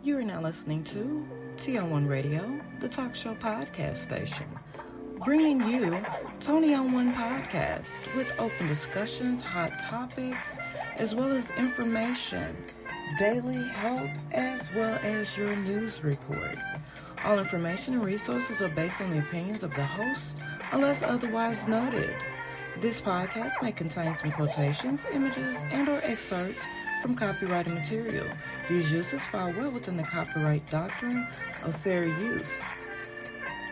You are now listening to Toni On One Radio, the talk show podcast station, bringing you Toni On One Podcast with open discussions, hot topics, as well as information, daily health, as well as your news report. All information and resources are based on the opinions of the host, unless otherwise noted. This podcast may contain some quotations, images, and/or excerpts from copyrighted material. These uses fall well within the copyright doctrine of fair use.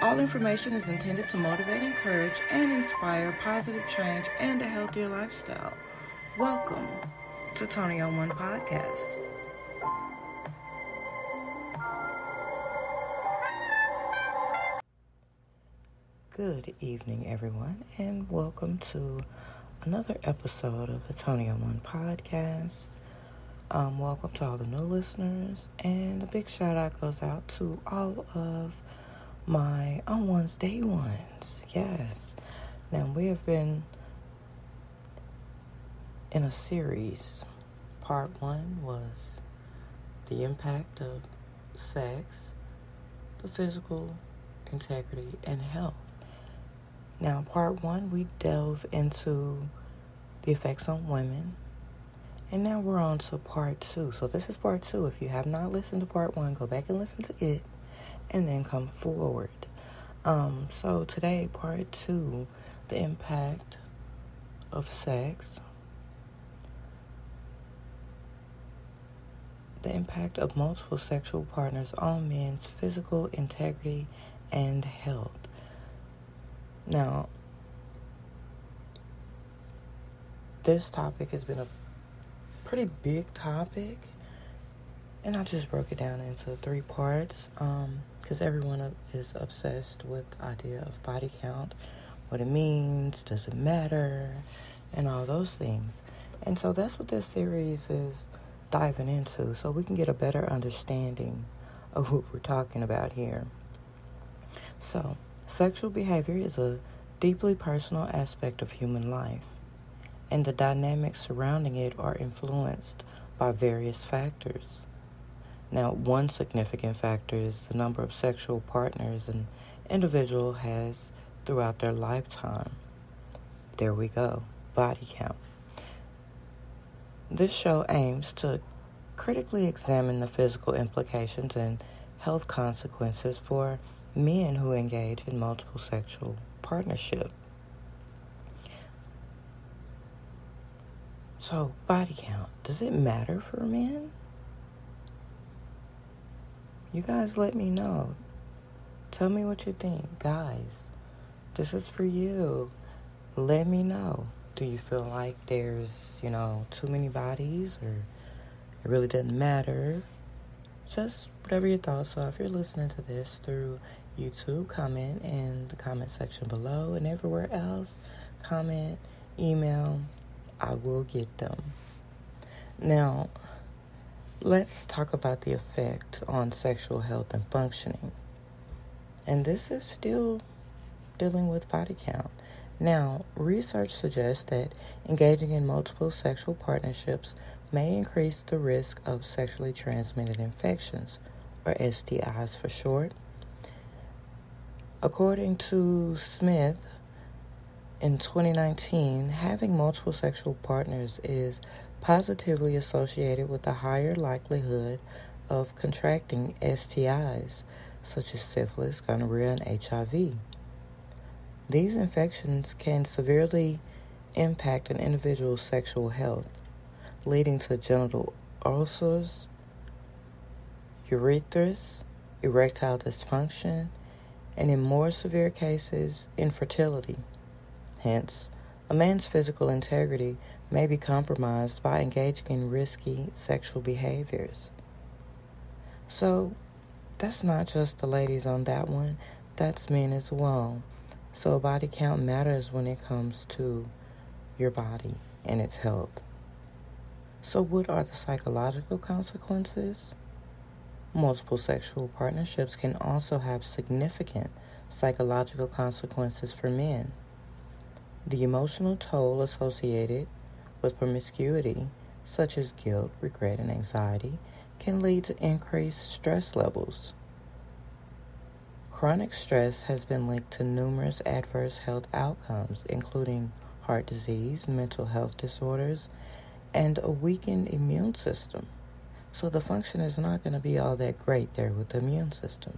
All information is intended to motivate, encourage, and inspire positive change and a healthier lifestyle. Welcome to Toni On One Podcast. Good evening, everyone, and welcome to another episode of the Toni On One Podcast. Welcome to all the new listeners, and a big shout out goes out to all of my On Ones Day Ones. Yes. Now, we have been in a series. Part 1 was the impact of sex, the physical integrity, and health. Now, part 1, we delve into the effects on women. And now we're on to part 2. So this is part 2. If you have not listened to part 1, go back and listen to it and then come forward. So today, part 2, the impact of sex, the impact of multiple sexual partners on men's physical integrity and health. Now, this topic has been a pretty big topic, and I just broke it down into 3 parts because everyone is obsessed with the idea of body count, what it means, does it matter, and all those things. And so that's what this series is diving into, so we can get a better understanding of what we're talking about here. So, sexual behavior is a deeply personal aspect of human life, and the dynamics surrounding it are influenced by various factors. Now, one significant factor is the number of sexual partners an individual has throughout their lifetime. There we go, body count. This show aims to critically examine the physical implications and health consequences for men who engage in multiple sexual partnership. So, body count, does it matter for men? You guys let me know. Tell me what you think. Guys, this is for you. Let me know. Do you feel like there's, too many bodies, or it really doesn't matter? Just whatever your thoughts are. If you're listening to this through YouTube, comment in the comment section below, and everywhere else, comment, email, I will get them. Now, let's talk about the effect on sexual health and functioning. And this is still dealing with body count. Now, research suggests that engaging in multiple sexual partnerships may increase the risk of sexually transmitted infections, or STIs for short. According to Smith, in 2019, having multiple sexual partners is positively associated with a higher likelihood of contracting STIs, such as syphilis, gonorrhea, and HIV. These infections can severely impact an individual's sexual health, leading to genital ulcers, urethritis, erectile dysfunction, and in more severe cases, infertility. Hence, a man's physical integrity may be compromised by engaging in risky sexual behaviors. So, that's not just the ladies on that one, that's men as well. So, body count matters when it comes to your body and its health. So, what are the psychological consequences? Multiple sexual partnerships can also have significant psychological consequences for men. The emotional toll associated with promiscuity, such as guilt, regret, and anxiety, can lead to increased stress levels. Chronic stress has been linked to numerous adverse health outcomes, including heart disease, mental health disorders, and a weakened immune system. So the function is not going to be all that great there with the immune system.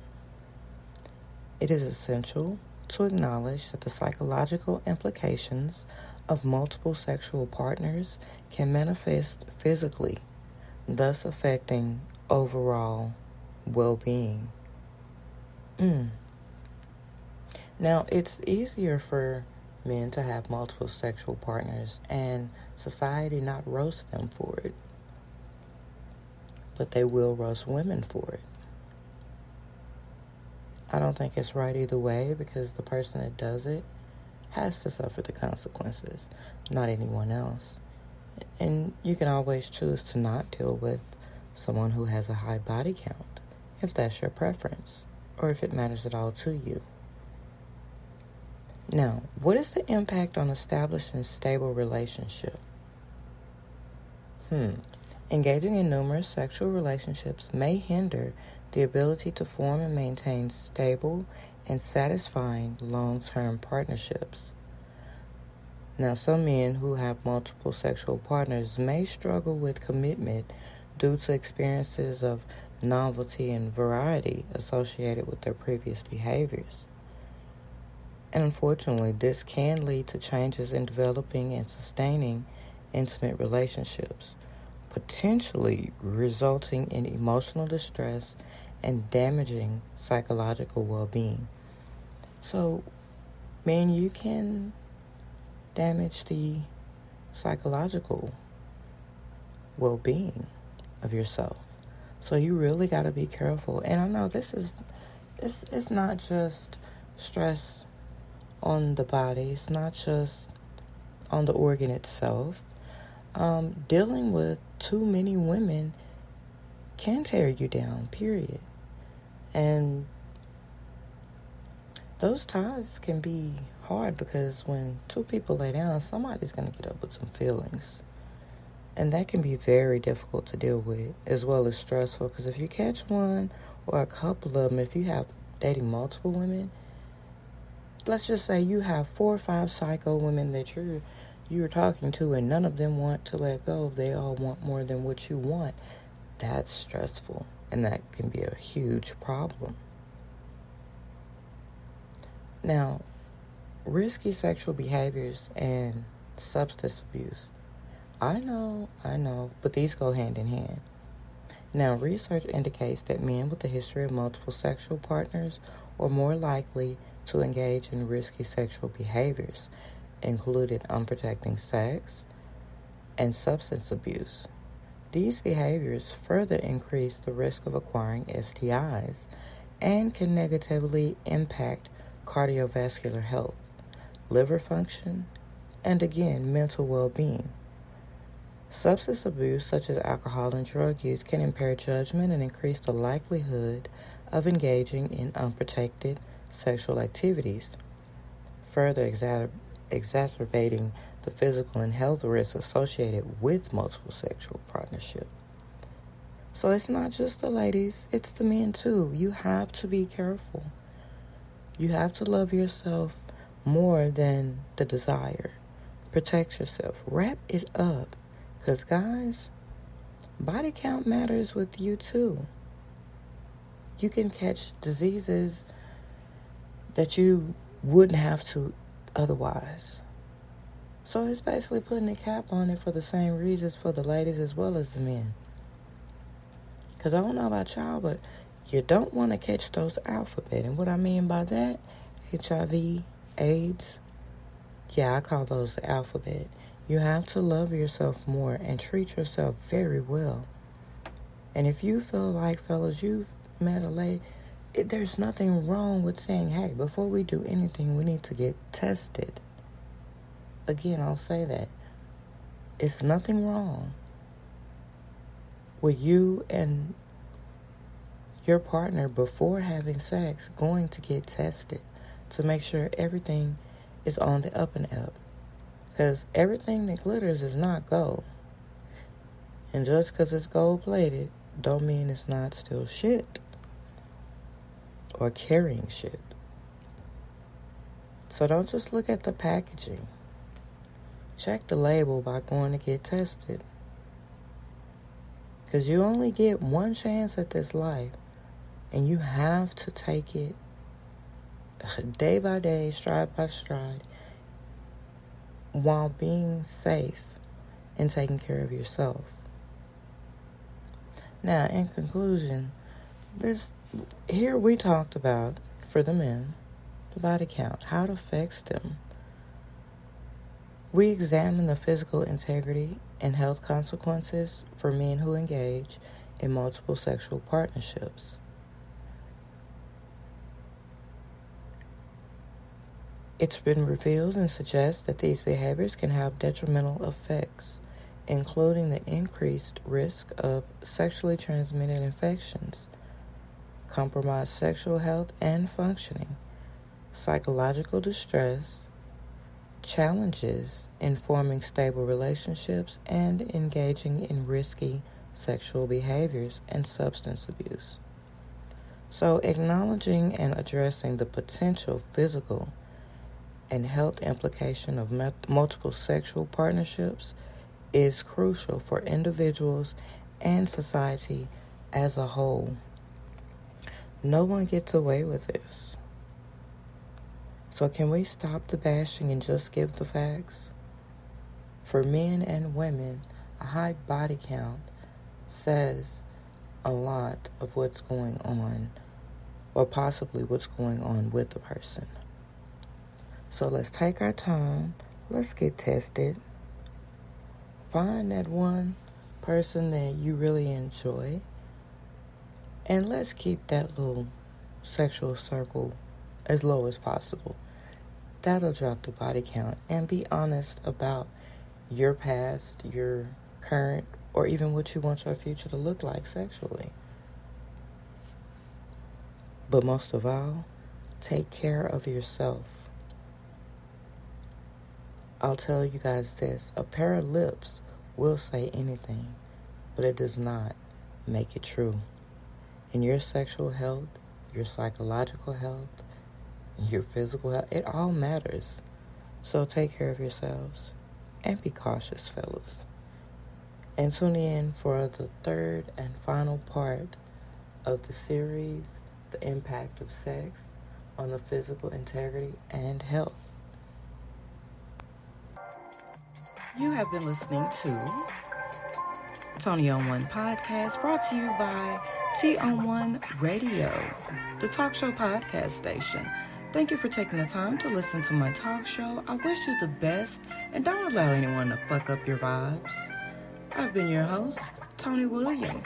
It is essential to acknowledge that the psychological implications of multiple sexual partners can manifest physically, thus affecting overall well-being. Now, it's easier for men to have multiple sexual partners and society not roast them for it, but they will roast women for it. I don't think it's right either way, because the person that does it has to suffer the consequences, not anyone else. And you can always choose to not deal with someone who has a high body count, if that's your preference, or if it matters at all to you. Now, what is the impact on establishing a stable relationship? Engaging in numerous sexual relationships may hinder the ability to form and maintain stable and satisfying long-term partnerships. Now, some men who have multiple sexual partners may struggle with commitment due to experiences of novelty and variety associated with their previous behaviors. And unfortunately, this can lead to changes in developing and sustaining intimate relationships, potentially resulting in emotional distress and damaging psychological well-being. So, man, you can damage the psychological well-being of yourself. So you really got to be careful. And I know it's not just stress on the body. It's not just on the organ itself. Dealing with too many women can tear you down, period. And those ties can be hard, because when two people lay down, somebody's going to get up with some feelings. And that can be very difficult to deal with, as well as stressful, because if you catch one or a couple of them, if you have dating multiple women, let's just say you have 4 or 5 psycho women that you're talking to, and none of them want to let go. They all want more than what you want. That's stressful, and that can be a huge problem. Now, risky sexual behaviors and substance abuse. I know, but these go hand in hand. Now, research indicates that men with a history of multiple sexual partners are more likely to engage in risky sexual behaviors, including unprotected sex and substance abuse. These behaviors further increase the risk of acquiring STIs and can negatively impact cardiovascular health, liver function, and again, mental well-being. Substance abuse, such as alcohol and drug use, can impair judgment and increase the likelihood of engaging in unprotected sexual activities, further exacerbating the physical and health risks associated with multiple sexual partnership. So it's not just the ladies, it's the men too. You have to be careful. You have to love yourself more than the desire. Protect yourself. Wrap it up. Because, guys, body count matters with you too. You can catch diseases that you wouldn't have to otherwise. So it's basically putting a cap on it for the same reasons for the ladies as well as the men. Because I don't know about y'all, but you don't want to catch those alphabet. And what I mean by that, HIV, AIDS, yeah, I call those the alphabet. You have to love yourself more and treat yourself very well. And if you feel like, fellas, you've met a lady, there's nothing wrong with saying, hey, before we do anything, we need to get tested. Again, I'll say that. It's nothing wrong with you and your partner, before having sex, going to get tested to make sure everything is on the up and up. Because everything that glitters is not gold. And just because it's gold-plated don't mean it's not still shit or carrying shit. So don't just look at the packaging. Check the label by going to get tested. Because you only get one chance at this life, and you have to take it day by day, stride by stride, while being safe and taking care of yourself. Now, in conclusion, here we talked about, for the men, the body count, how it affects them. We examine the physical integrity and health consequences for men who engage in multiple sexual partnerships. It's been revealed and suggests that these behaviors can have detrimental effects, including the increased risk of sexually transmitted infections, compromised sexual health and functioning, psychological distress, challenges in forming stable relationships, and engaging in risky sexual behaviors and substance abuse. So, acknowledging and addressing the potential physical and health implication of multiple sexual partnerships is crucial for individuals and society as a whole. No one gets away with this. So can we stop the bashing and just give the facts? For men and women, a high body count says a lot of what's going on, or possibly what's going on with the person. So let's take our time, let's get tested, find that one person that you really enjoy, and let's keep that little sexual circle as low as possible. That'll drop the body count, and be honest about your past, your current, or even what you want your future to look like sexually. But most of all, take care of yourself. I'll tell you guys this, a pair of lips will say anything, but it does not make it true. In your sexual health, your psychological health, your physical health, it all matters. So take care of yourselves and be cautious, fellas. And tune in for the third and final part of the series, The Impact of Sex on the Physical Integrity and Health. You have been listening to Toni On One Podcast, brought to you by On One Radio, the talk show podcast station. Thank you for taking the time to listen to my talk show. I wish you the best, and don't allow anyone to fuck up your vibes. I've been your host, Toni Williams.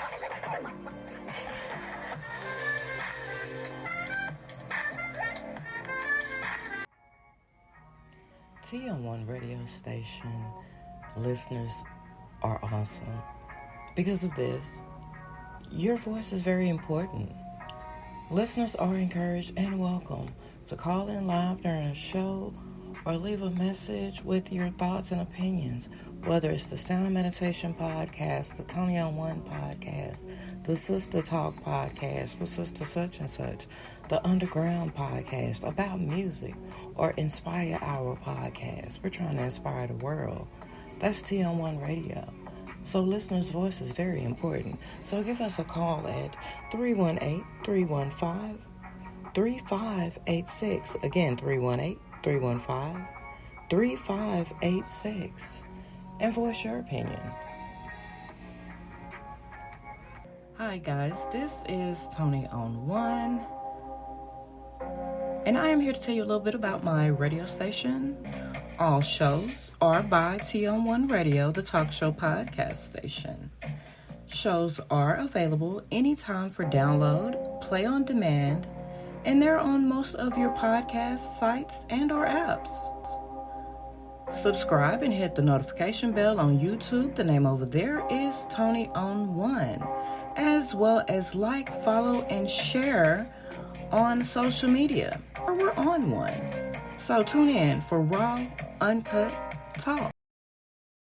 On One radio station listeners are awesome. Because of this, your voice is very important. Listeners are encouraged and welcome to call in live during a show or leave a message with your thoughts and opinions, whether it's the Sound Meditation Podcast, the Toni On One Podcast, the Sister Talk Podcast with Sister Such and Such, the Underground Podcast about music, or Inspire Our Podcast. We're trying to inspire the world. That's On One Radio. So listeners' voice is very important. So give us a call at 318-315-3586. Again, 318-315-3586. And voice your opinion. Hi guys, this is Toni On One. And I am here to tell you a little bit about my radio station. All shows are by On One Radio, the talk show podcast station. Shows are available anytime for download, play on demand, and they're on most of your podcast sites and or apps. Subscribe and hit the notification bell on YouTube. The name over there is Toni On One, as well as like, follow, and share on social media. We're on one. So tune in for raw, uncut talk.